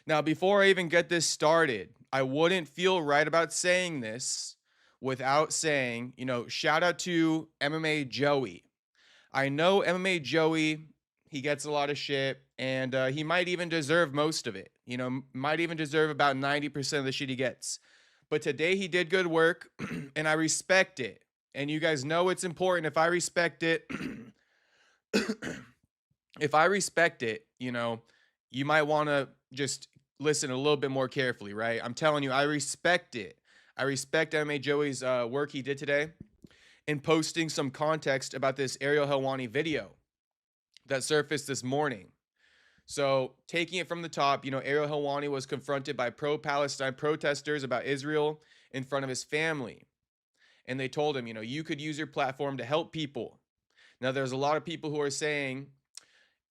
Now, before I even get this started, I wouldn't feel right about saying this without saying, shout out to MMA Joey. I know MMA Joey, he gets a lot of shit, and he might even deserve most of it. Might even deserve about 90% of the shit he gets. But today he did good work, and I respect it. And you guys know it's important. If I respect it, if I respect it, you might want to just listen a little bit more carefully, right? I'm telling you, I respect it. I respect MMA Joey's work he did today in posting some context about this Ariel Helwani video that surfaced this morning. So taking it from the top, Ariel Helwani was confronted by pro-Palestine protesters about Israel in front of his family. And they told him, you could use your platform to help people. Now, there's a lot of people who are saying,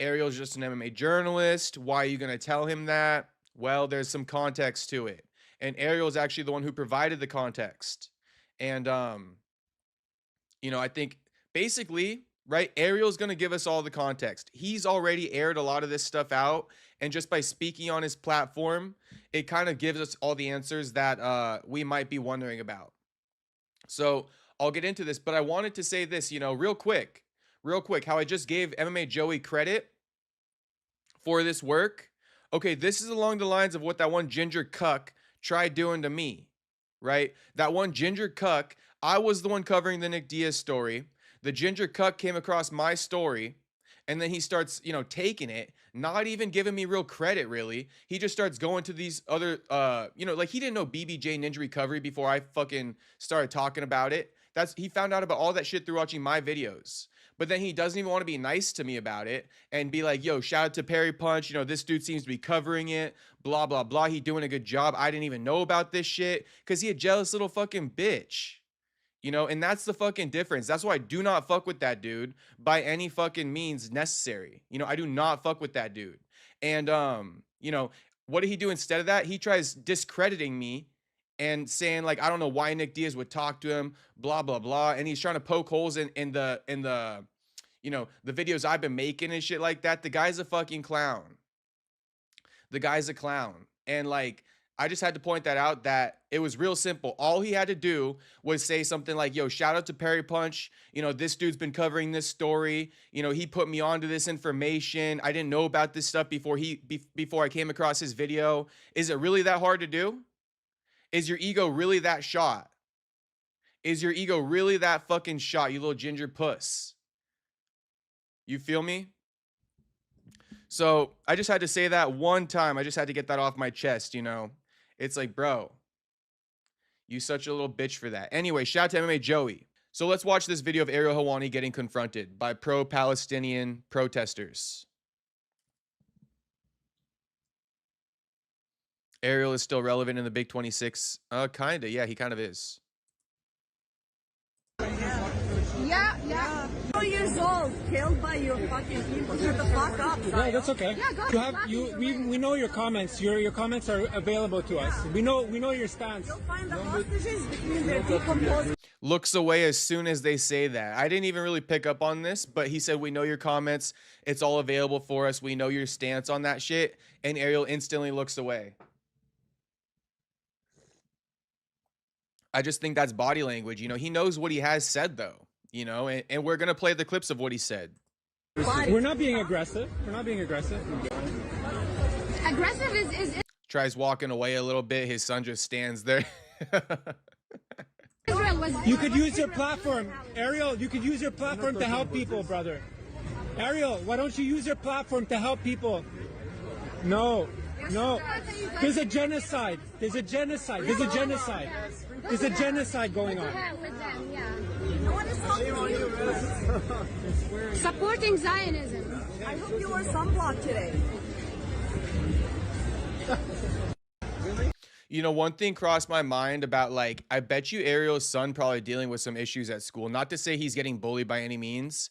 Ariel's just an MMA journalist. Why are you going to tell him that? Well, there's some context to it. And Ariel's actually the one who provided the context. And, I think basically, right, Ariel's going to give us all the context. He's already aired a lot of this stuff out. And just by speaking on his platform, it kind of gives us all the answers that we might be wondering about. So I'll get into this, but I wanted to say this, real quick, how I just gave MMA Joey credit for this work. Okay, this is along the lines of what that one ginger cuck tried doing to me, right? That one ginger cuck, I was the one covering the Nick Diaz story. The ginger cuck came across my story, and then he starts, taking it, not even giving me real credit, really. He just starts going to these other, like he didn't know BBJ Ninja Recovery before I fucking started talking about it. He found out about all that shit through watching my videos. But then he doesn't even want to be nice to me about it and be like, yo, shout out to Perry Punch. This dude seems to be covering it, blah, blah, blah. He doing a good job. I didn't even know about this shit because he a jealous little fucking bitch. And that's the fucking difference. That's why I do not fuck with that dude by any fucking means necessary. I do not fuck with that dude. And, what did he do instead of that? He tries discrediting me and saying like, I don't know why Nick Diaz would talk to him, blah, blah, blah. And he's trying to poke holes in the the videos I've been making and shit like that. The guy's a fucking clown. The guy's a clown. And like, I just had to point that out, that it was real simple. All he had to do was say something like, yo, shout out to Perry Punch. This dude's been covering this story. He put me onto this information. I didn't know about this stuff before I came across his video. Is it really that hard to do? Is your ego really that shot? Is your ego really that fucking shot, you little ginger puss? You feel me? So I just had to say that one time. I just had to get that off my chest, It's like, bro, you such a little bitch for that. Anyway, shout out to MMA Joey. So let's watch this video of Ariel Helwani getting confronted by pro-Palestinian protesters. Ariel is still relevant in the Big 26. Kinda, yeah, he kind of is. Yeah. 4 years old, killed by your fucking people. Shut the fuck up. No, that's okay. Yeah, go ahead. We know your comments. Your comments are available to us. We know your stance. You'll find the hostages between their decomposed. Looks away as soon as they say that. I didn't even really pick up on this, but he said, we know your comments. It's all available for us. We know your stance on that shit. And Ariel instantly looks away. I just think that's body language. He knows what he has said, though. And we're going to play the clips of what he said. We're not being aggressive. We're not being aggressive. Aggressive is Tries walking away a little bit. His son just stands there. Israel was. You could use your platform. Ariel, you could use your platform to help people, brother. Ariel, why don't you use your platform to help people? No. There's a genocide. There's a genocide going on. Supporting Zionism. I hope you wore sunblock today. One thing crossed my mind about, like, I bet you Ariel's son probably dealing with some issues at school. Not to say he's getting bullied by any means,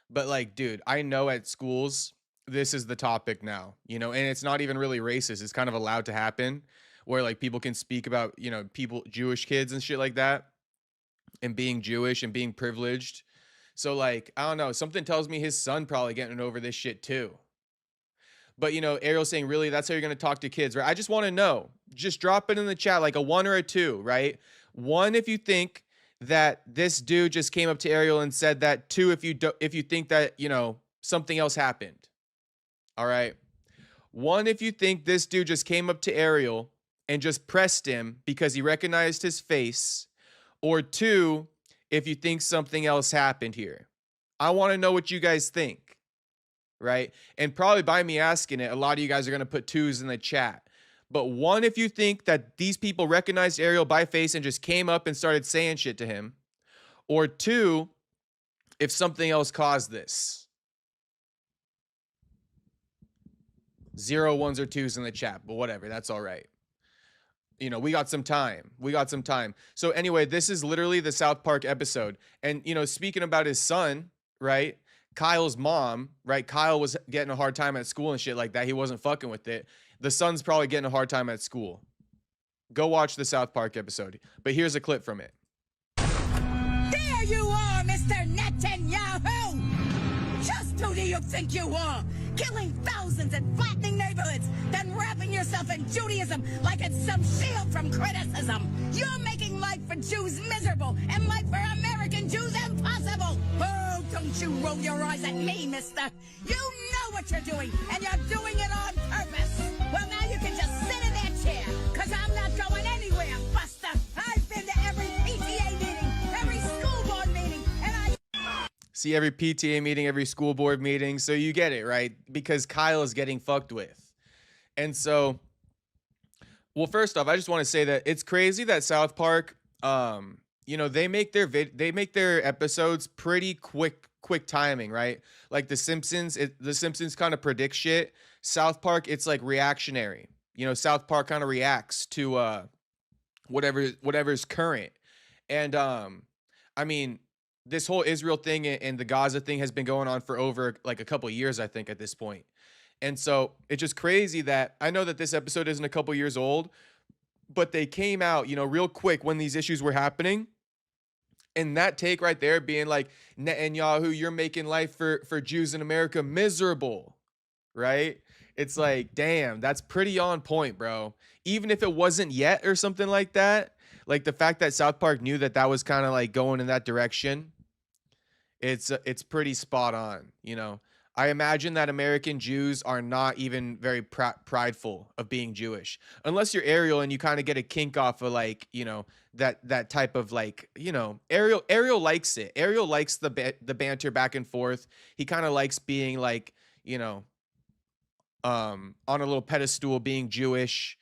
but like, dude, I know at schools, this is the topic now, and it's not even really racist. It's kind of allowed to happen where like people can speak about, Jewish kids and shit like that, and being Jewish and being privileged. So like, I don't know, something tells me his son probably getting over this shit too. But, you know, Ariel's saying, really, that's how you're going to talk to kids, right? I just want to know. Just drop it in the chat, like a 1 or a 2, right? 1, if you think that this dude just came up to Ariel and said that. 2, if you think that, you know, something else happened. All right. 1, if you think this dude just came up to Ariel and just pressed him because he recognized his face. Or 2, if you think something else happened here. I want to know what you guys think. Right? And probably by me asking it, a lot of you guys are going to put 2s in the chat. But 1, if you think that these people recognized Ariel by face and just came up and started saying shit to him. Or 2, if something else caused this. 0 1s or 2s in the chat, but whatever, that's all right. You know, we got some time. So anyway, this is literally the South Park episode. And, you know, speaking about his son, right? Kyle's mom, right? Kyle was getting a hard time at school and shit like that. He wasn't fucking with it. The son's probably getting a hard time at school. Go watch the South Park episode. But here's a clip from it. There you are, Mr. Netanyahu! Just who do you think you are? Killing thousands and flattening neighborhoods, then wrapping yourself in Judaism like it's some shield from criticism. You're making life for Jews miserable and life for American Jews impossible. Oh, don't you roll your eyes at me, mister. You know what you're doing, and you're doing it on purpose. Well, now you can just sit in that chair, because I'm not going anywhere, Buster. I've been to every PTA meeting, every school board meeting, and I... See every PTA meeting, every school board meeting. So you get it, right? Because Kyle is getting fucked with. And so, well, first off, I just want to say that it's crazy that South Park, you know, they make their episodes pretty quick timing, right? Like The Simpsons, The Simpsons kind of predict shit. South Park, it's like reactionary. You know, South Park kind of reacts to whatever's current. And I mean, this whole Israel thing and the Gaza thing has been going on for over like a couple of years, I think, at this point. And so it's just crazy that I know that this episode isn't a couple years old, but they came out, you know, real quick when these issues were happening. And that take right there being like, Netanyahu, you're making life for Jews in America miserable, right? It's like, damn, that's pretty on point, bro. Even if it wasn't yet or something like that, like the fact that South Park knew that that was kind of like going in that direction, it's pretty spot on, you know. I imagine that American Jews are not even very prideful of being Jewish, unless you're Ariel and you kind of get a kink off of like, you know, that type of like, you know, Ariel likes it. Ariel likes the banter back and forth. He kind of likes being like, you know, on a little pedestal being Jewish.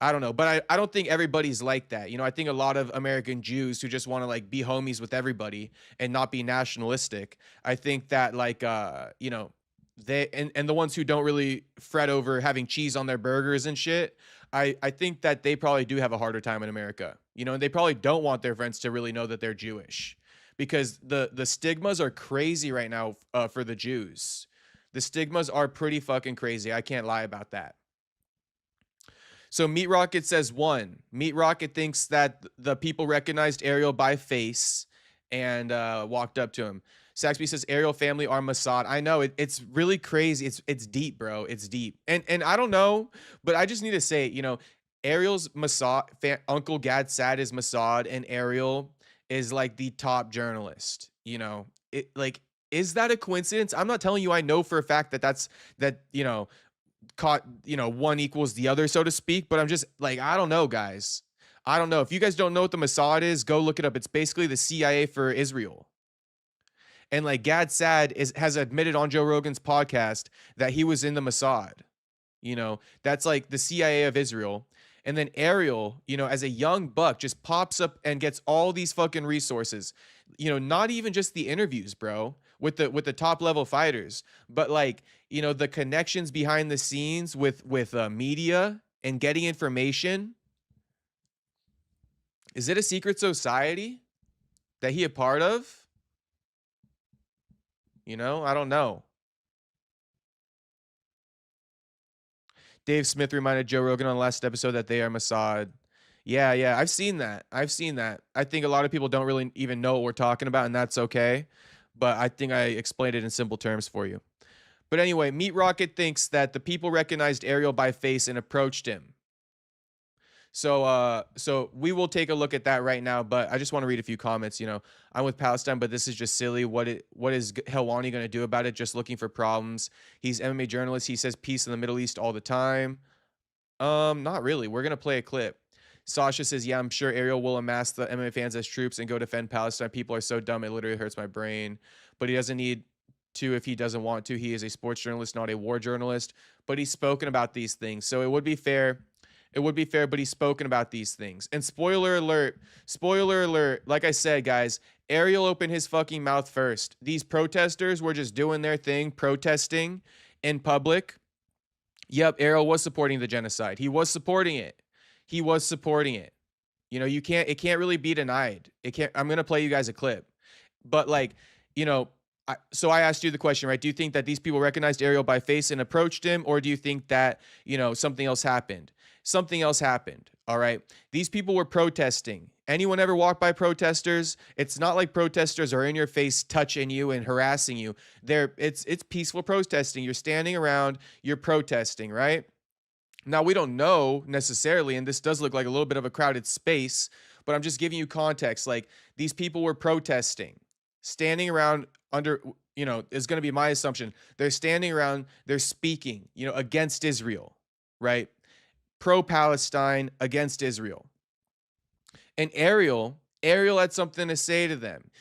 I don't know, but I don't think everybody's like that. You know, I think a lot of American Jews who just want to like be homies with everybody and not be nationalistic. I think that like, you know, they and the ones who don't really fret over having cheese on their burgers and shit. I think that they probably do have a harder time in America, you know, and they probably don't want their friends to really know that they're Jewish because the stigmas are crazy right now for the Jews. The stigmas are pretty fucking crazy. I can't lie about that. So Meat Rocket says 1. Meat Rocket thinks that the people recognized Ariel by face and walked up to him. Saxby says Ariel family are Mossad. I know it's really crazy. It's deep, bro. It's deep. And I don't know, but I just need to say, you know, Ariel's Mossad, Uncle Gad Sad is Mossad, and Ariel is like the top journalist. You know, it like, is that a coincidence? I'm not telling you I know for a fact that you know, caught, you know, one equals the other, so to speak, but I'm just like, I don't know, guys. I don't know. If you guys don't know what the Mossad is, go look it up. It's basically the CIA for Israel. And like Gad Sad has admitted on Joe Rogan's podcast that he was in the Mossad. You know, that's like the CIA of Israel. And then Ariel, you know, as a young buck, just pops up and gets all these fucking resources. You know, not even just the interviews, bro, with the top level fighters, but like, you know, the connections behind the scenes with media and getting information. Is it a secret society that he a part of? You know, I don't know. Dave Smith reminded Joe Rogan on the last episode that they are Mossad. Yeah, I've seen that. I think a lot of people don't really even know what we're talking about, and that's okay. But I think I explained it in simple terms for you. But anyway, Meat Rocket thinks that the people recognized Ariel by face and approached him. So we will take a look at that right now, but I just want to read a few comments. I'm with Palestine, but this is just silly. What is Helwani going to do about it? Just looking for problems. He's MMA journalist. He says peace in the Middle East all the time. Not really. We're going to play a clip. Sasha says, yeah, I'm sure Ariel will amass the MMA fans as troops and go defend Palestine. People are so dumb, it literally hurts my brain. But he doesn't need to if he doesn't want to. He is a sports journalist, not a war journalist. But he's spoken about these things. So it would be fair. It would be fair, but he's spoken about these things. And spoiler alert, like I said, guys, Ariel opened his fucking mouth first. These protesters were just doing their thing, protesting in public. Yep, Ariel was supporting the genocide. He was supporting it. He was supporting it. It can't really be denied. I'm going to play you guys a clip. But so I asked you the question, right? Do you think that these people recognized Ariel by face and approached him? Or do you think that, something else happened? Something else happened. All right. These people were protesting. Anyone ever walk by protesters? It's not like protesters are in your face, touching you and harassing you. It's peaceful protesting. You're standing around, you're protesting, right? Now, we don't know necessarily, and this does look like a little bit of a crowded space, but I'm just giving you context. Like, these people were protesting, standing around is going to be my assumption. They're standing around, they're speaking, against Israel, right? Pro-Palestine, against Israel. And Ariel had something to say to them.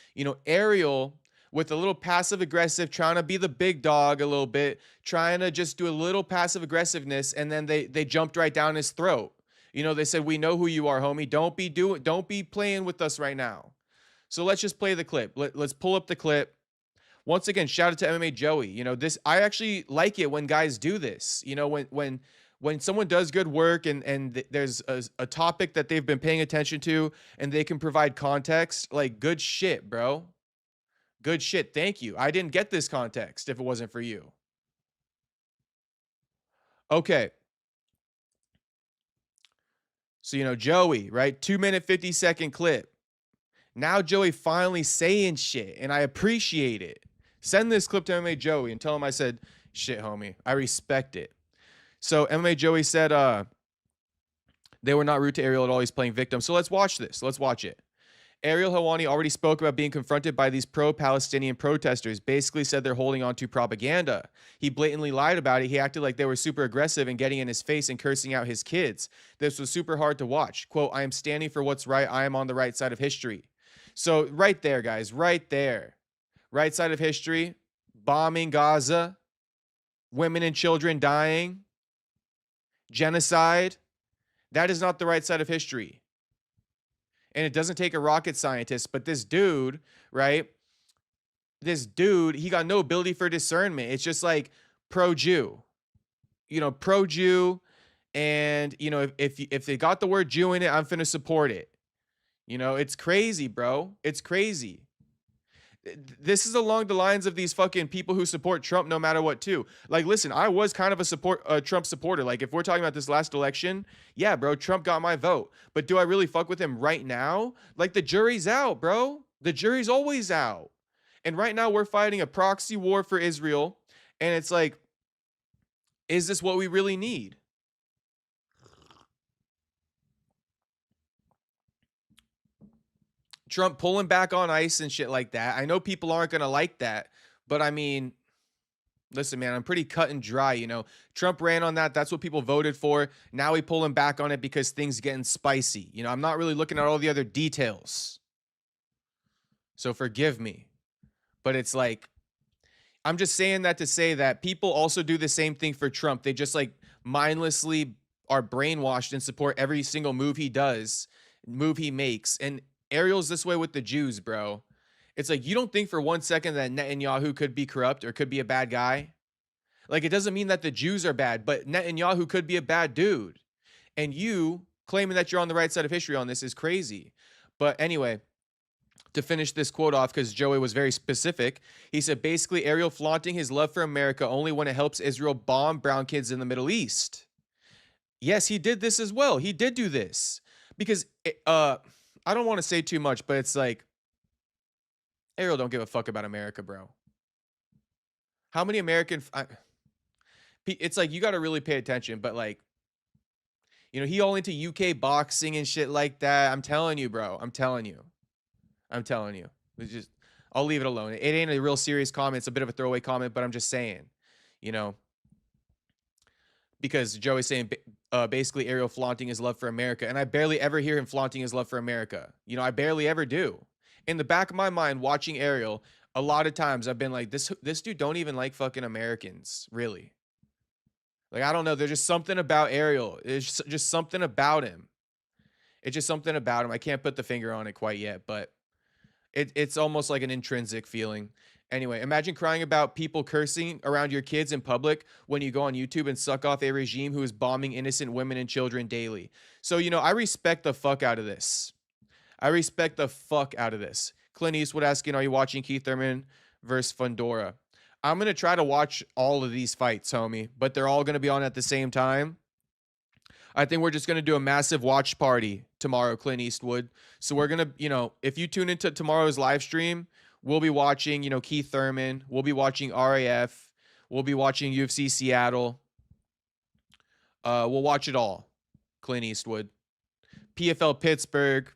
Ariel, with a little passive aggressive, trying to be the big dog a little bit, trying to just do a little passive aggressiveness, and then they jumped right down his throat. They said, we know who you are, homie. Don't be playing with us right now. So let's just play the clip. Let's pull up the clip. Once again, shout out to MMA Joey. I actually like it when guys do this. When someone does good work and there's a topic that they've been paying attention to and they can provide context, like, good shit, bro. Good shit. Thank you. I didn't get this context if it wasn't for you. Okay. So, Joey, right? 2-minute, 50-second clip. Now Joey finally saying shit, and I appreciate it. Send this clip to MMA Joey and tell him I said, shit, homie. I respect it. So MMA Joey said they were not rude to Ariel at all. He's playing victim. So let's watch this. Let's watch it. Ariel Helwani already spoke about being confronted by these pro-Palestinian protesters, basically said they're holding on to propaganda. He blatantly lied about it. He acted like they were super aggressive and getting in his face and cursing out his kids. This was super hard to watch. Quote, I am standing for what's right. I am on the right side of history. So right there, guys, right there. Right side of history, bombing Gaza, women and children dying, genocide. That is not the right side of history. And it doesn't take a rocket scientist, but this dude, right? This dude, he got no ability for discernment. It's just like pro-Jew, pro-Jew. And, if they got the word Jew in it, I'm finna support it. It's crazy, bro. It's crazy. This is along the lines of these fucking people who support Trump no matter what too. Like, listen, I was kind of a Trump supporter. Like, if we're talking about this last election, yeah, bro, Trump got my vote. But do I really fuck with him right now? Like, the jury's out, bro. The jury's always out. And right now we're fighting a proxy war for Israel. And it's like, is this what we really need? Trump pulling back on ICE and shit like that. I know people aren't going to like that, but I mean, listen, man, I'm pretty cut and dry, Trump ran on that. That's what people voted for. Now we pulling back on it because things getting spicy. I'm not really looking at all the other details. So forgive me. But it's like, I'm just saying that to say that people also do the same thing for Trump. They just like mindlessly are brainwashed and support every single move he does, move he makes. And Ariel's this way with the Jews, bro. It's like, you don't think for 1 second that Netanyahu could be corrupt or could be a bad guy? Like, it doesn't mean that the Jews are bad, but Netanyahu could be a bad dude. And you claiming that you're on the right side of history on this is crazy. But anyway, to finish this quote off, because Joey was very specific, he said, basically, Ariel flaunting his love for America only when it helps Israel bomb brown kids in the Middle East. Yes, he did this as well. He did do this. Because, I don't want to say too much, but it's like, Ariel don't give a fuck about America, bro. How many it's like you got to really pay attention, but like, you know, he all into UK boxing and shit like that. I'm telling you, bro. I'm telling you. It's just, I'll leave it alone. It ain't a real serious comment. It's a bit of a throwaway comment, but I'm just saying, you know, because Joey's saying basically Ariel flaunting his love for America. And I barely ever hear him flaunting his love for America. You know, I barely ever do. In the back of my mind, watching Ariel, a lot of times I've been like, this dude don't even like fucking Americans, really. Like, I don't know. There's just something about Ariel. It's just something about him. It's just something about him. I can't put the finger on it quite yet, but it's almost like an intrinsic feeling. Anyway, imagine crying about people cursing around your kids in public when you go on YouTube and suck off a regime who is bombing innocent women and children daily. So, you know, I respect the fuck out of this. Clint Eastwood asking, are you watching Keith Thurman versus Fundora? I'm going to try to watch all of these fights, homie, but they're all going to be on at the same time. I think we're just going to do a massive watch party tomorrow, Clint Eastwood. So we're going to, you know, if you tune into tomorrow's live stream, we'll be watching, you know, Keith Thurman. We'll be watching RAF. We'll be watching UFC Seattle. We'll watch it all, Clint Eastwood. PFL Pittsburgh.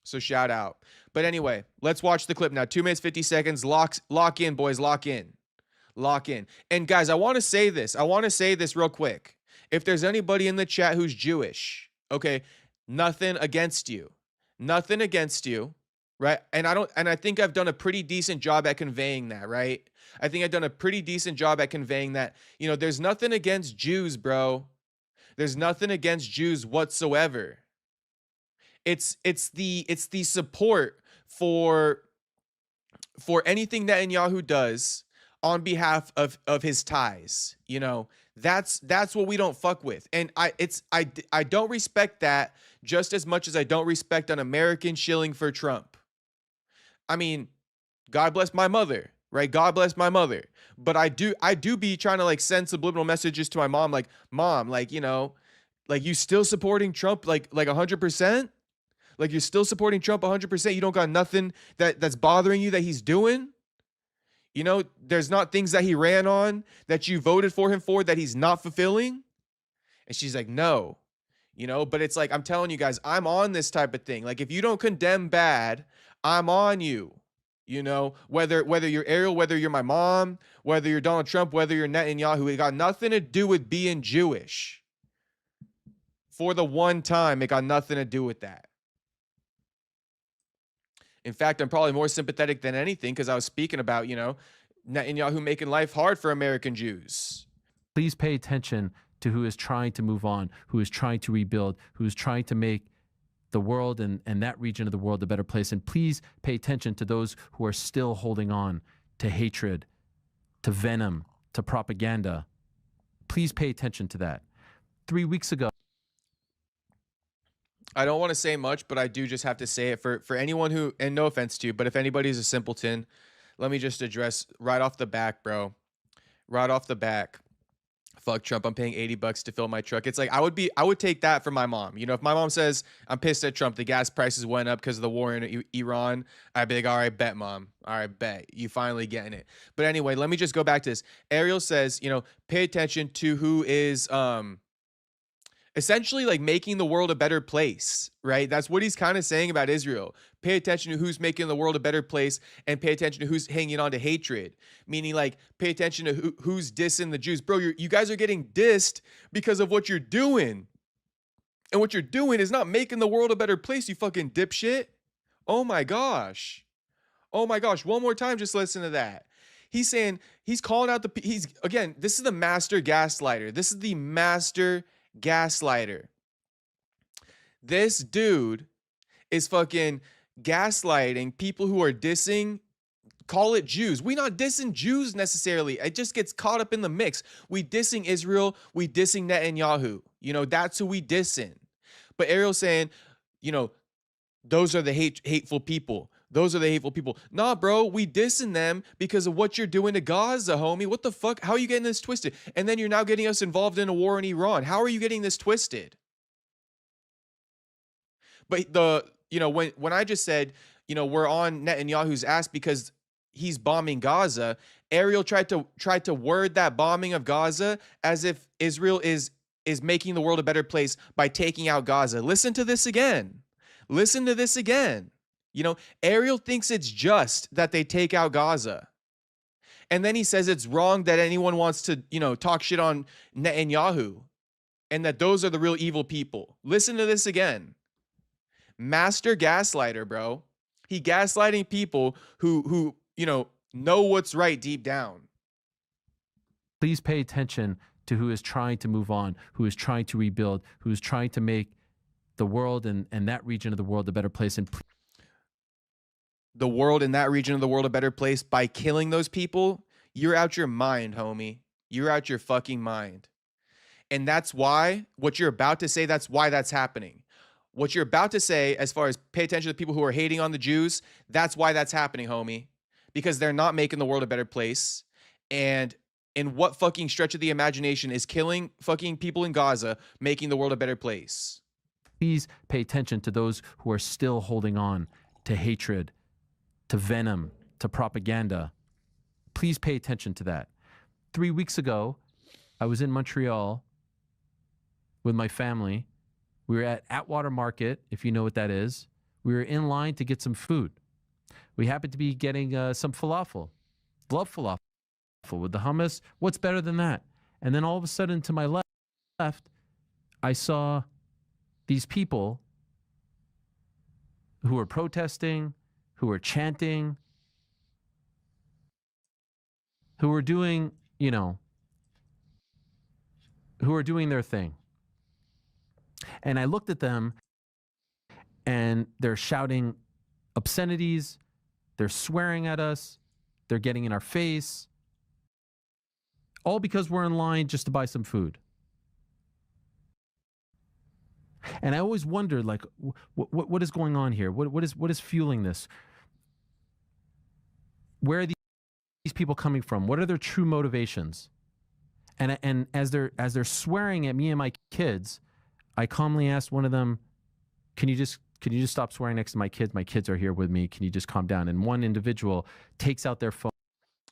So shout out. But anyway, let's watch the clip now. 2 minutes, 50 seconds. Lock in, boys. Lock in. And guys, I want to say this real quick. If there's anybody in the chat who's Jewish, okay, nothing against you, right? And I think I've done a pretty decent job at conveying that, right? You know, there's nothing against Jews, bro. There's nothing against Jews whatsoever. It's the support for anything Netanyahu does on behalf of his ties. You know, that's what we don't fuck with. And I don't respect that just as much as I don't respect an American shilling for Trump. I mean, God bless my mother, right? God bless my mother. But I do be trying to like send subliminal messages to my mom, like, Mom, like, you know, like, you still supporting Trump like 100%? Like, you're still supporting Trump 100%? You don't got nothing that's bothering you that he's doing? You know, there's not things that he ran on that you voted for him for that he's not fulfilling? And she's like, no. You know, but it's like, I'm telling you guys, I'm on this type of thing. Like, if you don't condemn bad, I'm on you. You know, whether you're Ariel, whether you're my mom, whether you're Donald Trump, whether you're Netanyahu, it got nothing to do with being Jewish. For the one time, it got nothing to do with that. In fact, I'm probably more sympathetic than anything because I was speaking about, you know, Netanyahu making life hard for American Jews. Please pay attention to who is trying to move on, who is trying to rebuild, who is trying to make the world and that region of the world a better place. And please pay attention to those who are still holding on to hatred, to venom, to propaganda. Please pay attention to that. 3 weeks ago, I don't want to say much, but I do just have to say it for anyone who, and no offense to you, but if anybody's a simpleton, let me just address right off the back, bro. Right off the back. Fuck Trump. I'm paying $80 to fill my truck. It's like, I would take that from my mom. You know, if my mom says I'm pissed at Trump, the gas prices went up because of the war in Iran, I'd be like, all right, bet, Mom. All right, bet. You finally getting it. But anyway, let me just go back to this. Ariel says, you know, pay attention to who is essentially like making the world a better place, right? That's what he's kind of saying about Israel. Pay attention to who's making the world a better place and pay attention to who's hanging on to hatred. Meaning, like, pay attention to who's dissing the Jews. Bro, you guys are getting dissed because of what you're doing. And what you're doing is not making the world a better place, you fucking dipshit. Oh my gosh. Oh my gosh. One more time, just listen to that. He's saying, he's calling out again, this is the master gaslighter. This is the master gaslighter. This dude is fucking gaslighting people who are dissing, call it Jews. We not dissing Jews necessarily. It just gets caught up in the mix. We dissing Israel, we dissing Netanyahu. You know, that's who we dissing. But Ariel's saying, you know, those are the hateful people. Those are the hateful people. Nah, bro, we dissing them because of what you're doing to Gaza, homie. What the fuck? How are you getting this twisted? And then you're now getting us involved in a war in Iran. How are you getting this twisted? But you know, when I just said, you know, we're on Netanyahu's ass because he's bombing Gaza, Ariel tried to word that bombing of Gaza as if Israel is making the world a better place by taking out Gaza. Listen to this again. Listen to this again. You know, Ariel thinks it's just that they take out Gaza. And then he says it's wrong that anyone wants to, you know, talk shit on Netanyahu and that those are the real evil people. Listen to this again. Master gaslighter, bro. He gaslighting people who, you know what's right deep down. Please pay attention to who is trying to move on, who is trying to rebuild, who is trying to make the world and that region of the world a better place. And the world and that region of the world a better place by killing those people, you're out your mind, homie. You're out your fucking mind. And that's why what you're about to say, that's why that's happening. What you're about to say, as far as pay attention to people who are hating on the Jews, that's why that's happening, homie. Because they're not making the world a better place. And in what fucking stretch of the imagination is killing fucking people in Gaza making the world a better place? please pay attention to those who are still holding on to hatred, to venom, to propaganda. Please pay attention to that. 3 weeks ago, I was in Montreal with my family. We were at Atwater Market, if you know what that is. We were in line to get some food. We happened to be getting some falafel. Love falafel with the hummus. What's better than that? And then all of a sudden, to my left, I saw these people who were protesting, who were chanting, who were doing, who were doing their thing. And I looked at them, and they're shouting obscenities, they're swearing at us, they're getting in our face, all because we're in line just to buy some food. And I always wondered, like, what is going on here? What is fueling this? Where are these people coming from? What are their true motivations? And as they're swearing at me and my kids, I calmly asked one of them, "Can you just stop swearing next to my kids? My kids are here with me. Can you just calm down?" And one individual takes out their phone.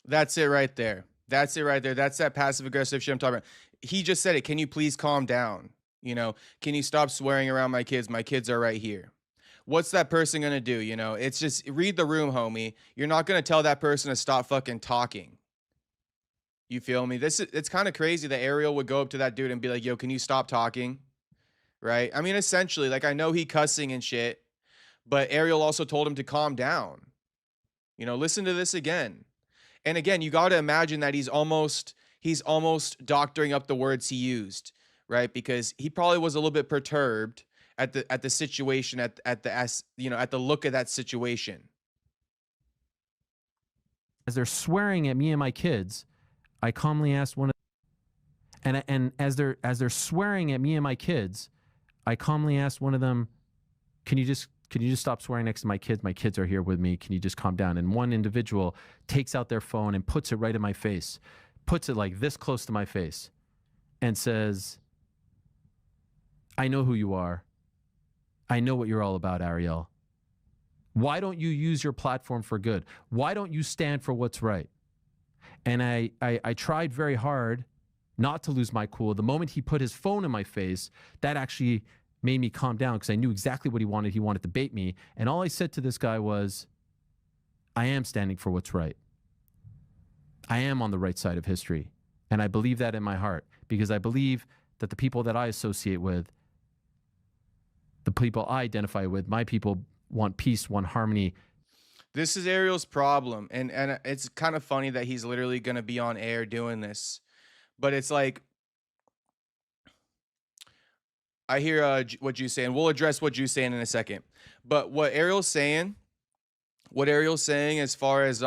That's it right there. That's it right there. That's that passive aggressive shit I'm talking about. He just said it. Can you please calm down? Can you stop swearing around my kids? My kids are right here. What's that person going to do? It's just read the room, homie. You're not going to tell that person to stop fucking talking. You feel me? It's kind of crazy that Ariel would go up to that dude and be like, "Yo, can you stop talking?" Right? I mean, essentially, like, I know he cussing and shit, but Ariel also told him to calm down. Listen to this again. And again, you got to imagine that he's almost doctoring up the words he used, right? Because he probably was a little bit perturbed at the situation, at the look of that situation. As they're swearing at me and my kids, I calmly asked one of and as they're swearing at me and my kids, I calmly asked one of them, "Can you just stop swearing next to my kids? My kids are here with me. Can you just calm down?" And one individual takes out their phone and puts it right in my face, puts it like this close to my face, and says, "I know who you are. I know what you're all about, Ariel. Why don't you use your platform for good? Why don't you stand for what's right?" And I tried very hard not to lose my cool. The moment he put his phone in my face, that actually made me calm down because I knew exactly what he wanted. He wanted to bait me. And all I said to this guy was, "I am standing for what's right. I am on the right side of history. And I believe that in my heart because I believe that the people that I associate with, the people I identify with, my people want peace, want harmony." This is Ariel's problem. And it's kind of funny that he's literally going to be on air doing this. But it's like, I hear what you're saying. We'll address what you're saying in a second. But what Ariel's saying as far as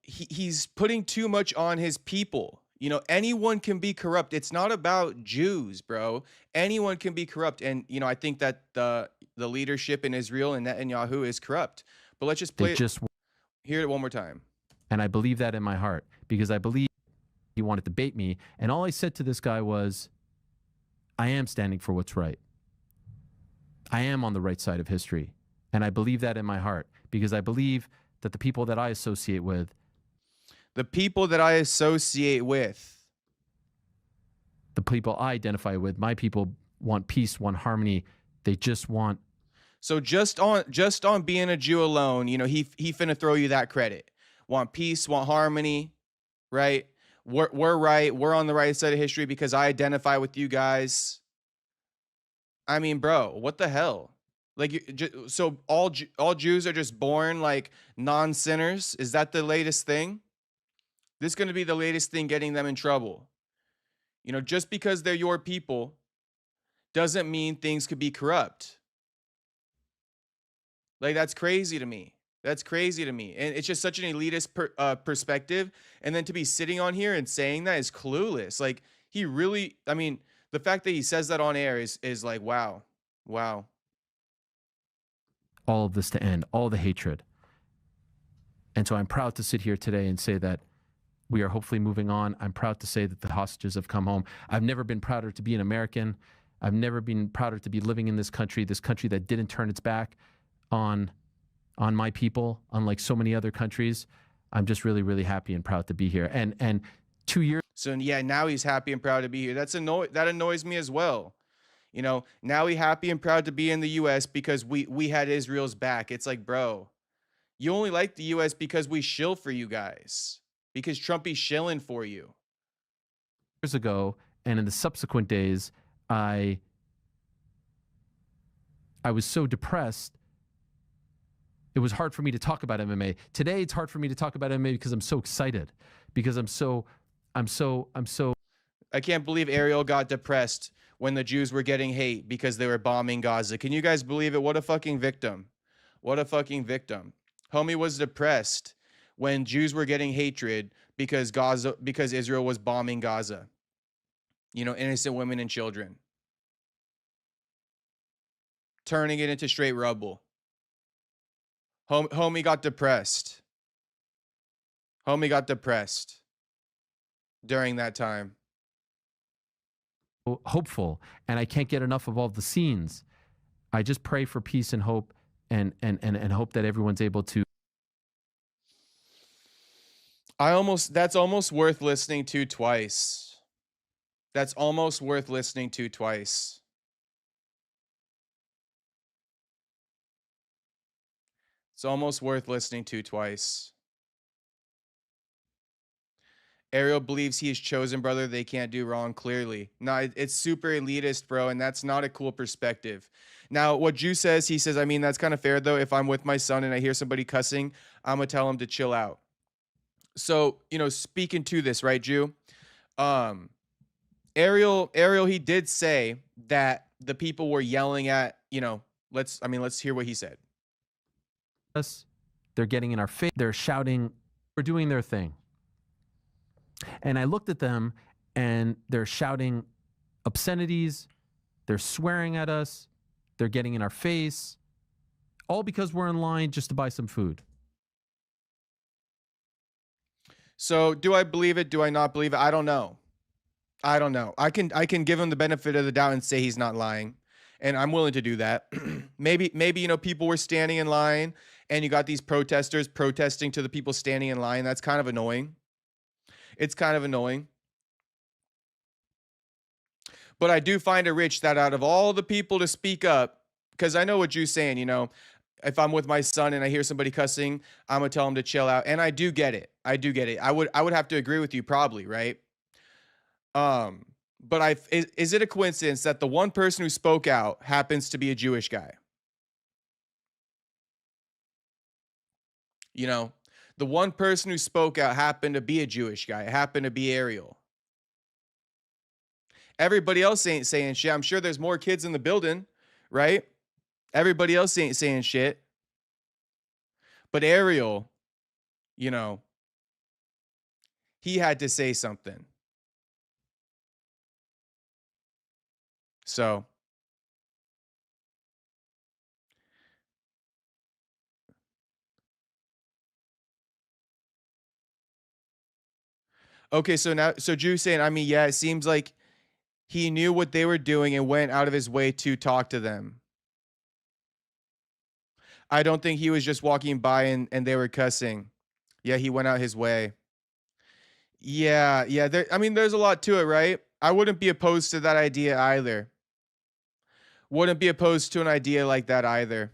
he's putting too much on his people. Anyone can be corrupt. It's not about Jews, bro. Anyone can be corrupt. And I think that the leadership in Israel and Netanyahu is corrupt. But let's just play hear it one more time. And I believe that in my heart because I believe he wanted to bait me. And all I said to this guy was, "I am standing for what's right. I am on the right side of history. And I believe that in my heart because I believe that the people that I associate with, The people that I associate with. the people I identify with, my people want peace, want harmony. They just want. So just on being a Jew alone, you know, he finna throw you that credit. Want peace, want harmony, right? We're right. We're on the right side of history because I identify with you guys. I mean, bro, what the hell? Like, so all Jews are just born like non-sinners? Is that the latest thing? This is going to be the latest thing getting them in trouble. You know, just because they're your people doesn't mean things could be corrupt. Like, that's crazy to me. That's crazy to me. And it's just such an elitist perspective. And then to be sitting on here and saying that is clueless. Like, he really, I mean, the fact that he says that on air is like, wow. Wow. All of this to end, all the hatred. And so I'm proud to sit here today and say that we are hopefully moving on. I'm proud to say that the hostages have come home. I've never been prouder to be an American. I've never been prouder to be living in this country that didn't turn its back on my people, unlike so many other countries. I'm just really, really happy and proud to be here. And 2 years. So yeah, now he's happy and proud to be here. That annoys me as well. You know, now he's happy and proud to be in the US because we had Israel's back. It's like, bro, you only like the US because we shill for you guys. Because Trumpy's shilling for you. Years ago, and in the subsequent days, I was so depressed. It was hard for me to talk about MMA. Today, it's hard for me to talk about MMA because I'm so excited. Because I'm so. I can't believe Ariel got depressed when the Jews were getting hate because they were bombing Gaza. Can you guys believe it? What a fucking victim. What a fucking victim. Homie was depressed when Jews were getting hatred because Israel was bombing Gaza. You know, innocent women and children. Turning it into straight rubble. Homie got depressed. Homie got depressed during that time. Hopeful, and I can't get enough of all the scenes. I just pray for peace and hope, and hope that everyone's able to. That's almost worth listening to twice. That's almost worth listening to twice. It's almost worth listening to twice. Ariel believes he is chosen, brother. They can't do wrong, clearly. No, it's super elitist, bro, and that's not a cool perspective. Now, what Jew says, he says, I mean, that's kind of fair, though. If I'm with my son and I hear somebody cussing, I'm going to tell him to chill out. So, you know, speaking to this, right, Jew? Ariel, he did say that the people were yelling at, you know, let's hear what he said. They're getting in our face. They're shouting. They're doing their thing. And I looked at them, and they're shouting obscenities. They're swearing at us. They're getting in our face. All because we're in line just to buy some food. So do I believe it? Do I not believe it? I don't know. I can give him the benefit of the doubt and say he's not lying. And I'm willing to do that. maybe, you know, people were standing in line and you got these protesters protesting to the people standing in line. That's kind of annoying. It's kind of annoying. But I do find it rich that out of all the people to speak up, because I know what you're saying, you know, if I'm with my son and I hear somebody cussing, I'm going to tell him to chill out. And I do get it. I would have to agree with you probably, right? But is it a coincidence that the one person who spoke out happens to be a Jewish guy? You know, the one person who spoke out happened to be a Jewish guy. It happened to be Ariel. Everybody else ain't saying shit. I'm sure there's more kids in the building, right? Everybody else ain't saying shit. But Ariel, you know, he had to say something. So okay, so Drew's saying, I mean, yeah, it seems like he knew what they were doing and went out of his way to talk to them. I don't think he was just walking by and they were cussing. Yeah, he went out his way. Yeah, yeah. I mean, there's a lot to it, right? I wouldn't be opposed to that idea either. Wouldn't be opposed to an idea like that either.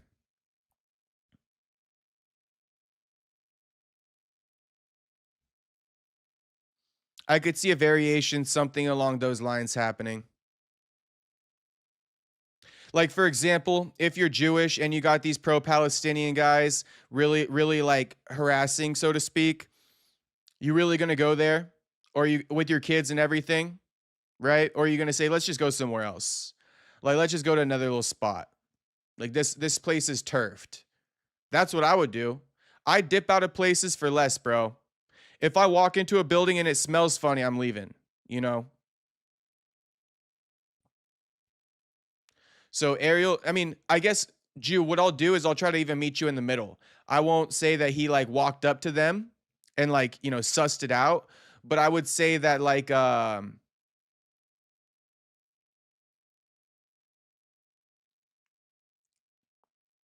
I could see a variation, something along those lines happening. Like, for example, if you're Jewish and you got these pro-Palestinian guys really like harassing, so to speak, you really gonna go there? Or you with your kids and everything, right? Or are you gonna say, let's just go somewhere else? Like, let's just go to another little spot. Like this place is turfed. That's what I would do. I dip out of places for less, bro. If I walk into a building and it smells funny, I'm leaving, you know? So Ariel, I mean, I guess Jew, what I'll do is I'll try to even meet you in the middle. I won't say that he like walked up to them and like, sussed it out, but I would say that like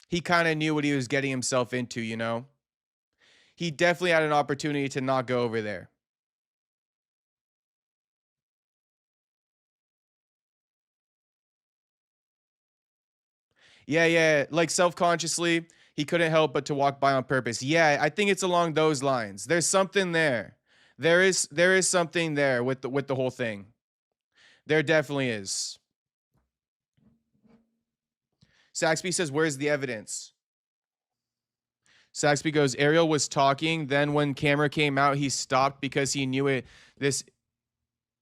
he kind of knew what he was getting himself into, you know? He definitely had an opportunity to not go over there. Yeah, yeah, like self-consciously, he couldn't help but to walk by on purpose. Yeah, I think it's along those lines. There's something there. There is something there with the whole thing. There definitely is. Saxby says, "Where's the evidence?" Saxby goes, "Ariel was talking, then when camera came out, he stopped because he knew it this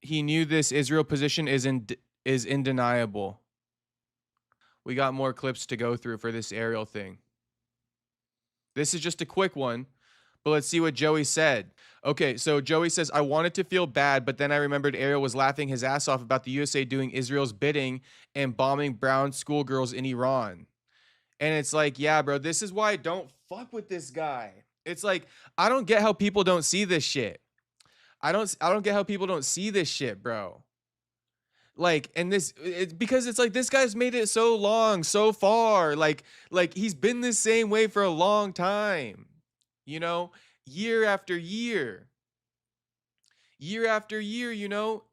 he knew this Israel position is undeniable." We got more clips to go through for this Ariel thing. This is just a quick one, but let's see what Joey said. Okay, so Joey says, "I wanted to feel bad, but then I remembered Ariel was laughing his ass off about the USA doing Israel's bidding and bombing brown schoolgirls in Iran." And it's like, yeah, bro, this is why I don't fuck with this guy. It's like, I don't get how people don't see this shit. I don't get how people don't see this shit, bro. Like, and it's because it's like this guy's made it so long, so far. Like he's been the same way for a long time. You know, year after year. Year after year,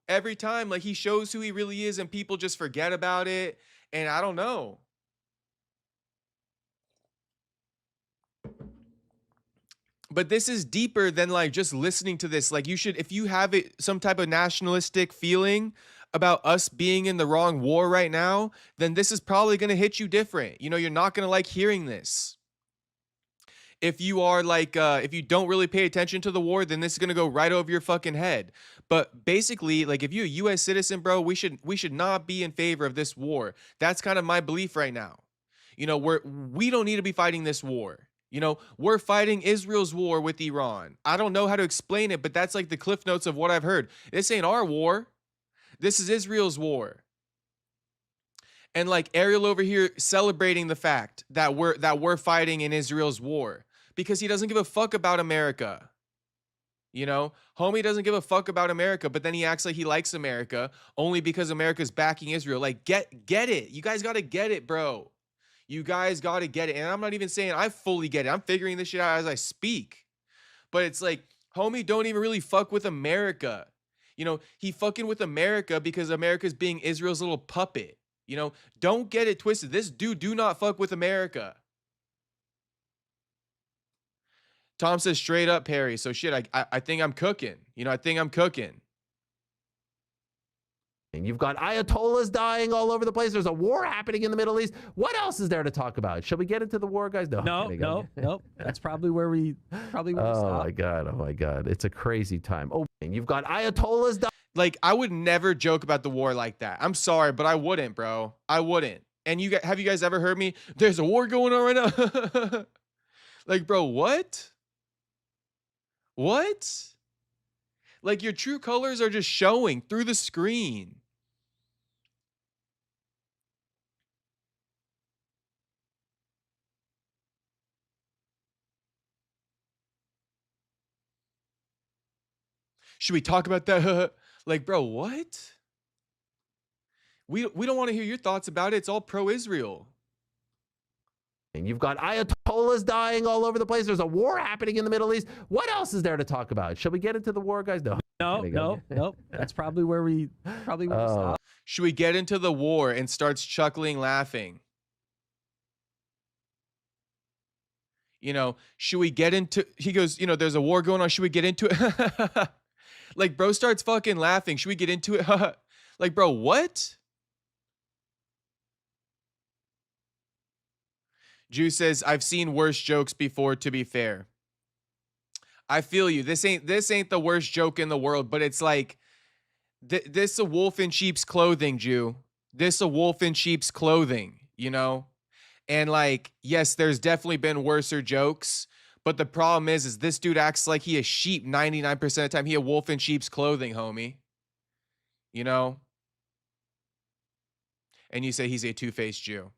every time like he shows who he really is and people just forget about it. And I don't know. But this is deeper than like just listening to this. Like you should, if you have some type of nationalistic feeling about us being in the wrong war right now, then this is probably going to hit you different. You're not going to like hearing this. If you are like, if you don't really pay attention to the war, then this is going to go right over your fucking head. But basically, like if you're a US citizen, bro, we should not be in favor of this war. That's kind of my belief right now. We don't need to be fighting this war. We're fighting Israel's war with Iran. I don't know how to explain it, but that's like the cliff notes of what I've heard. This ain't our war. This is Israel's war. And like Ariel over here celebrating the fact that we're fighting in Israel's war because he doesn't give a fuck about America. Homie doesn't give a fuck about America, but then he acts like he likes America only because America's backing Israel. Like get it. You guys got to get it, bro. You guys got to get it. And I'm not even saying I fully get it. I'm figuring this shit out as I speak. But it's like, homie, don't even really fuck with America. He fucking with America because America's being Israel's little puppet. Don't get it twisted. This dude do not fuck with America. Tom says straight up, Perry. So shit, I think I'm cooking. I think I'm cooking. You've got Ayatollahs dying all over the place. There's a war happening in the Middle East. What else is there to talk about? Shall we get into the war, guys? No. That's probably where we stop. Oh my God. It's a crazy time. Oh, and you've got Ayatollahs dying. Like, I would never joke about the war like that. I'm sorry, but I wouldn't, bro. I wouldn't. And have you guys ever heard me? There's a war going on right now. Like, bro, what? What? Like, your true colors are just showing through the screen. Should we talk about that? Like, bro, what? We don't want to hear your thoughts about it. It's all pro-Israel. You've got Ayatollahs dying all over the place. There's a war happening in the Middle East. What else is there to talk about? Shall we get into the war, guys? No. No. That's probably where we stop. Should we get into the war? And starts chuckling, laughing. You know, should we get into, he goes, you know, there's a war going on. Should we get into it? Like, bro starts fucking laughing. Should we get into it? Like, bro, what? Jew says, I've seen worse jokes before, to be fair. I feel you. This ain't the worst joke in the world, but it's like, this a wolf in sheep's clothing, Jew. This a wolf in sheep's clothing, you know? And like, yes, there's definitely been worser jokes, but the problem is this dude acts like he a sheep 99% of the time. He a wolf in sheep's clothing, homie. You know? And you say he's a two-faced Jew.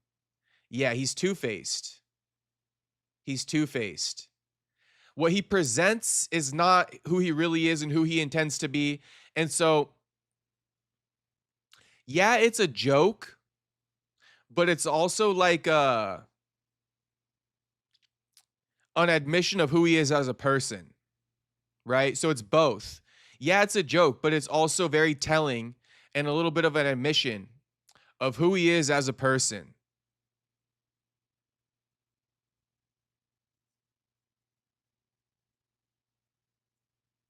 Yeah, he's two-faced. He's two-faced. What he presents is not who he really is and who he intends to be. And so, yeah, it's a joke, but it's also like an admission of who he is as a person, right? So it's both. Yeah, it's a joke, but it's also very telling and a little bit of an admission of who he is as a person.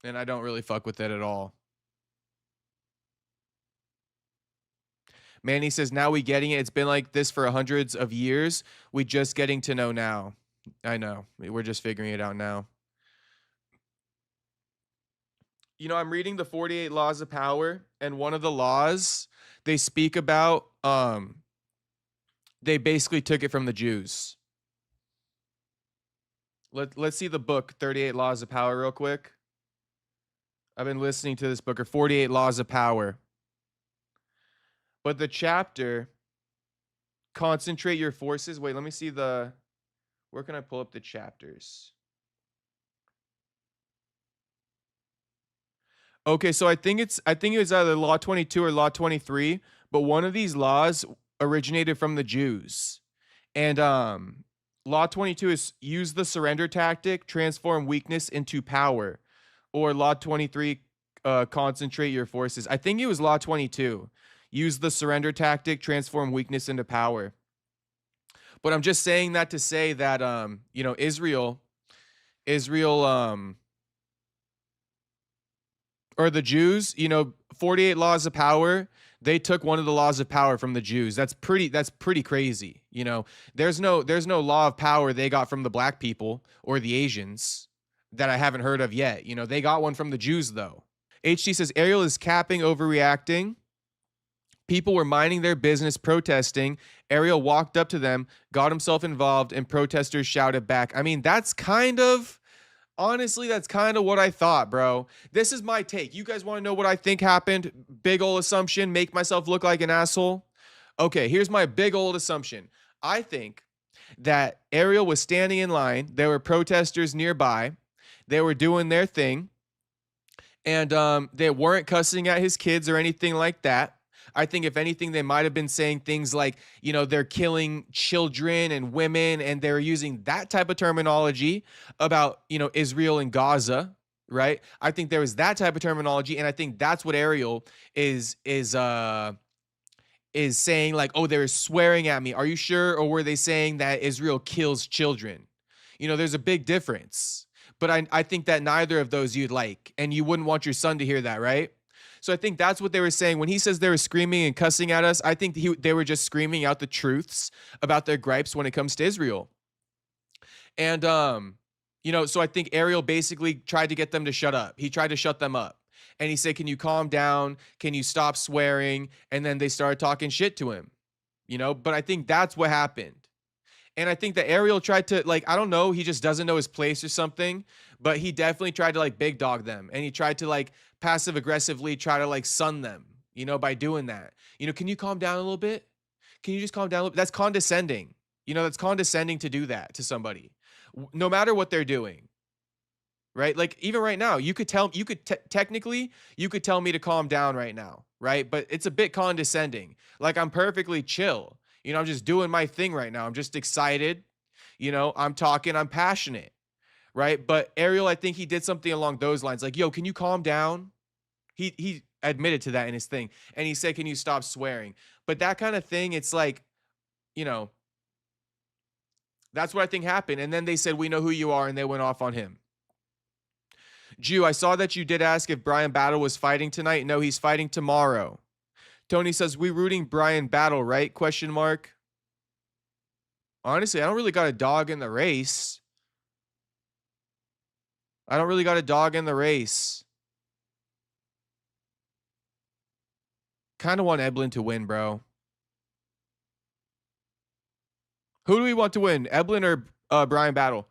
And I don't really fuck with it at all. Manny says, now we getting it. It's been like this for hundreds of years. We just getting to know now. I know. We're just figuring it out now. You know, I'm reading the 48 Laws of Power, and one of the laws they speak about, they basically took it from the Jews. Let's see the book, 38 Laws of Power, real quick. I've been listening to this book, or 48 Laws of Power. But the chapter, concentrate your forces. Wait, let me see the, where can I pull up the chapters? Okay, so I think it was either Law 22 or Law 23, but one of these laws originated from the Jews. And Law 22 is use the surrender tactic, transform weakness into power. Or Law 23, concentrate your forces. I think it was Law 22. Use the surrender tactic, transform weakness into power. But I'm just saying that to say that, you know, Israel, or the Jews, you know, 48 laws of power, they took one of the laws of power from the Jews. That's pretty crazy. You know, there's no law of power they got from the black people or the Asians that I haven't heard of yet. You know, they got one from the Jews though. HT says, Ariel is capping, overreacting. People were minding their business, protesting. Ariel walked up to them, got himself involved, and protesters shouted back. I mean, that's kind of, honestly, that's kind of what I thought, bro. This is my take. You guys want to know what I think happened? Big old assumption, make myself look like an asshole. Okay, here's my big old assumption. I think that Ariel was standing in line. There were protesters nearby. They were doing their thing. And they weren't cussing at his kids or anything like that. I think if anything, they might have been saying things like, you know, they're killing children and women, and they're using that type of terminology about, you know, Israel and Gaza, right? I think there was that type of terminology, and I think that's what Ariel is saying, like, oh, they're swearing at me. Are you sure? Or were they saying that Israel kills children? You know, there's a big difference. But I think that neither of those you'd like, and you wouldn't want your son to hear that, right? So I think that's what they were saying. When he says they were screaming and cussing at us, I think they were just screaming out the truths about their gripes when it comes to Israel. And, you know, so I think Ariel basically tried to get them to shut up. He tried to shut them up. And he said, can you calm down? Can you stop swearing? And then they started talking shit to him, you know? But I think that's what happened. And I think that Ariel tried to, like, I don't know, he just doesn't know his place or something, but he definitely tried to, like, big dog them. And he tried to, like, passive aggressively try to, like, sun them, you know, by doing that. You know, can you calm down a little bit? Can you just calm down a little bit? That's condescending. You know, that's condescending to do that to somebody, no matter what they're doing. Right? Like, even right now, you could technically, you could tell me to calm down right now, right? But it's a bit condescending. Like, I'm perfectly chill. You know, I'm just doing my thing right now. I'm just excited. You know, I'm talking, I'm passionate, right? But Ariel, I think he did something along those lines. Like, yo, can you calm down? He admitted to that in his thing. And he said, can you stop swearing? But that kind of thing, it's like, you know, that's what I think happened. And then they said, we know who you are. And they went off on him. Jew, I saw that you did ask if Brian Battle was fighting tonight. No, he's fighting tomorrow. Tony says, we rooting Brian Battle, right? Question mark. Honestly, I don't really got a dog in the race. I don't really got a dog in the race. Kind of want Eblin to win, bro. Who do we want to win? Eblin or Brian Battle?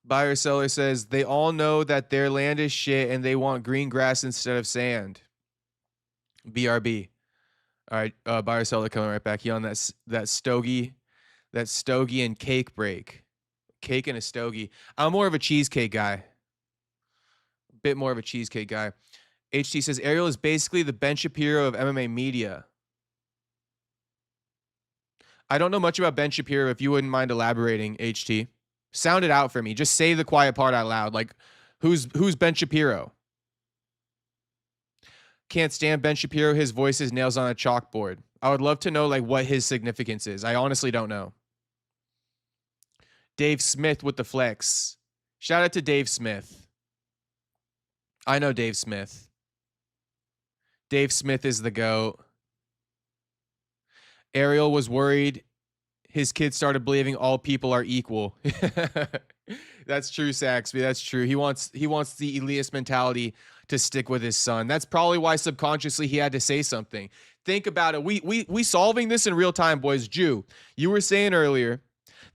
Buyer seller says they all know that their land is shit and they want green grass instead of sand. BRB. All right, buyer seller coming right back. You on that stogie and cake break. Cake and a stogie. I'm more of a cheesecake guy. Bit more of a cheesecake guy. HT says Ariel is basically the Ben Shapiro of MMA media. I don't know much about Ben Shapiro. If you wouldn't mind elaborating, HT. Sound it out for me. Just say the quiet part out loud. Like, who's Ben Shapiro? Can't stand Ben Shapiro. His voice is nails on a chalkboard. I would love to know like what his significance is. I honestly don't know. Dave Smith with the flex. Shout out to Dave Smith. I know Dave Smith. Dave Smith is the GOAT. Ariel was worried his kid started believing all people are equal. That's true, Saxby. That's true. He wants the elitist mentality to stick with his son. That's probably why subconsciously he had to say something. Think about it. We solving this in real time, boys. Jew, you were saying earlier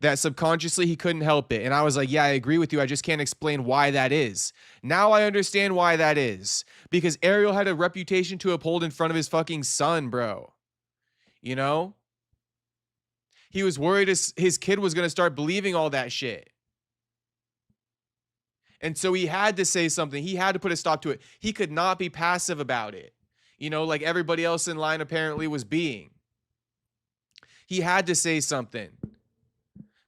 that subconsciously he couldn't help it. And I was like, yeah, I agree with you. I just can't explain why that is. Now I understand why that is. Because Ariel had a reputation to uphold in front of his fucking son, bro. You know? He was worried his kid was going to start believing all that shit. And so he had to say something. He had to put a stop to it. He could not be passive about it. You know, like everybody else in line apparently was being. He had to say something.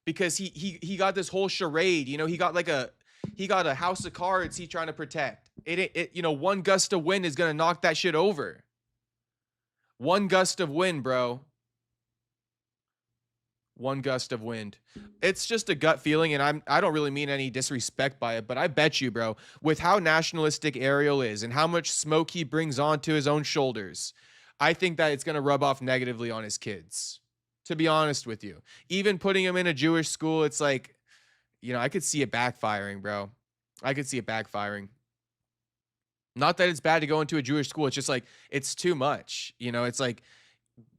Because he got this whole charade. You know, he got a house of cards he's trying to protect. You know, one gust of wind is going to knock that shit over. One gust of wind, bro. One gust of wind. It's just a gut feeling, and I don't really mean any disrespect by it, but I bet you, bro, with how nationalistic Ariel is and how much smoke he brings onto his own shoulders, I think that it's going to rub off negatively on his kids, to be honest with you. Even putting him in a Jewish school, it's like, you know, I could see it backfiring, bro. I could see it backfiring. Not that it's bad to go into a Jewish school. It's just like, it's too much. You know, it's like,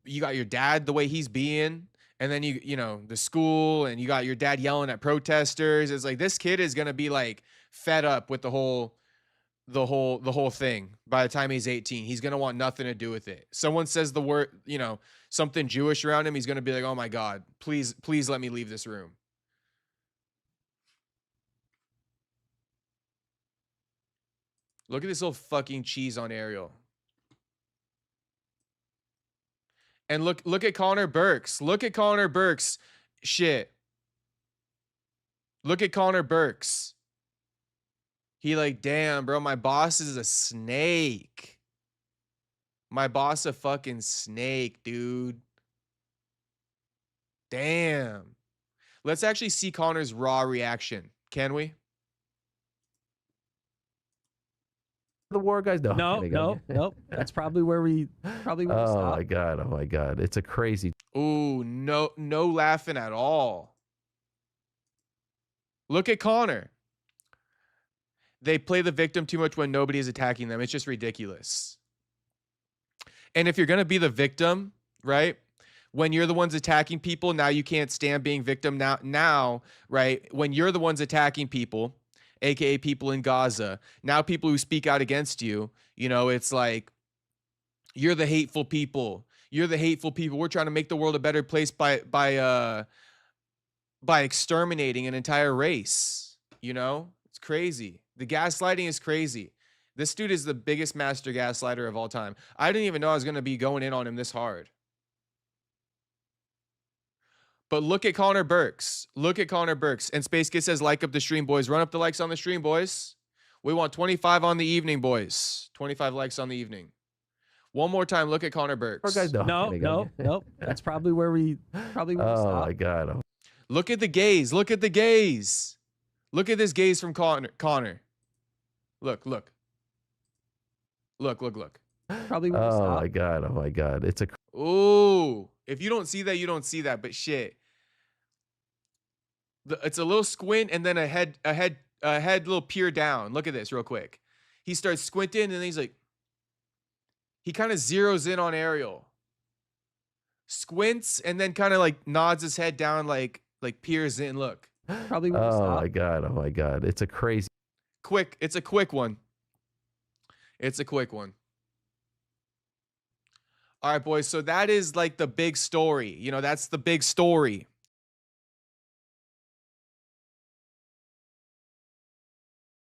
you got your dad the way he's being, and then you know, the school, and you got your dad yelling at protesters. It's like, this kid is going to be like fed up with the whole thing. By the time he's 18, he's going to want nothing to do with it. Someone says the word, you know, something Jewish around him, he's going to be like, oh my God, please let me leave this room. Look at this little fucking cheese on Ariel. And look at Connor Burks. Look at Connor Burks. Shit. Look at Connor Burks. He like, damn, bro, my boss is a snake. My boss a fucking snake, dude. Damn. Let's actually see Connor's raw reaction. Can we? The war guys? No. That's probably where we Oh stop. my God. Oh my God. It's a crazy. Ooh, no laughing at all. Look at Connor. They play the victim too much when nobody is attacking them. It's just ridiculous. And if you're going to be the victim, right? When you're the ones attacking people, now you can't stand being victim now, right? When you're the ones attacking people, aka people in Gaza, now people who speak out against you, you know, it's like, you're the hateful people. You're the hateful people. We're trying to make the world a better place by by exterminating an entire race. You know, it's crazy. The gaslighting is crazy. This dude is the biggest master gaslighter of all time. I didn't even know I was going to be going in on him this hard. But look at Connor Burks. Look at Connor Burks. And Space Kid says, like up the stream, boys. Run up the likes on the stream, boys. We want 25 on the evening, boys. 25 likes on the evening. One more time, look at Connor Burks. No. That's probably where we Oh my God. Look at the gaze. Look at the gaze. Look at this gaze from Connor. Look. Probably where we Oh stop. my God. Oh my God. It's a Ooh. If you don't see that, you don't see that. But shit. It's a little squint and then a head little peer down. Look at this real quick. He starts squinting and then he's like, he kind of zeroes in on Ariel. Squints and then kind of like nods his head down like peers in. Look. Probably where we Oh stop. my God. Oh my God. It's a crazy. Quick. It's a quick one. It's a quick one. All right, boys. So that is like the big story. You know, that's the big story.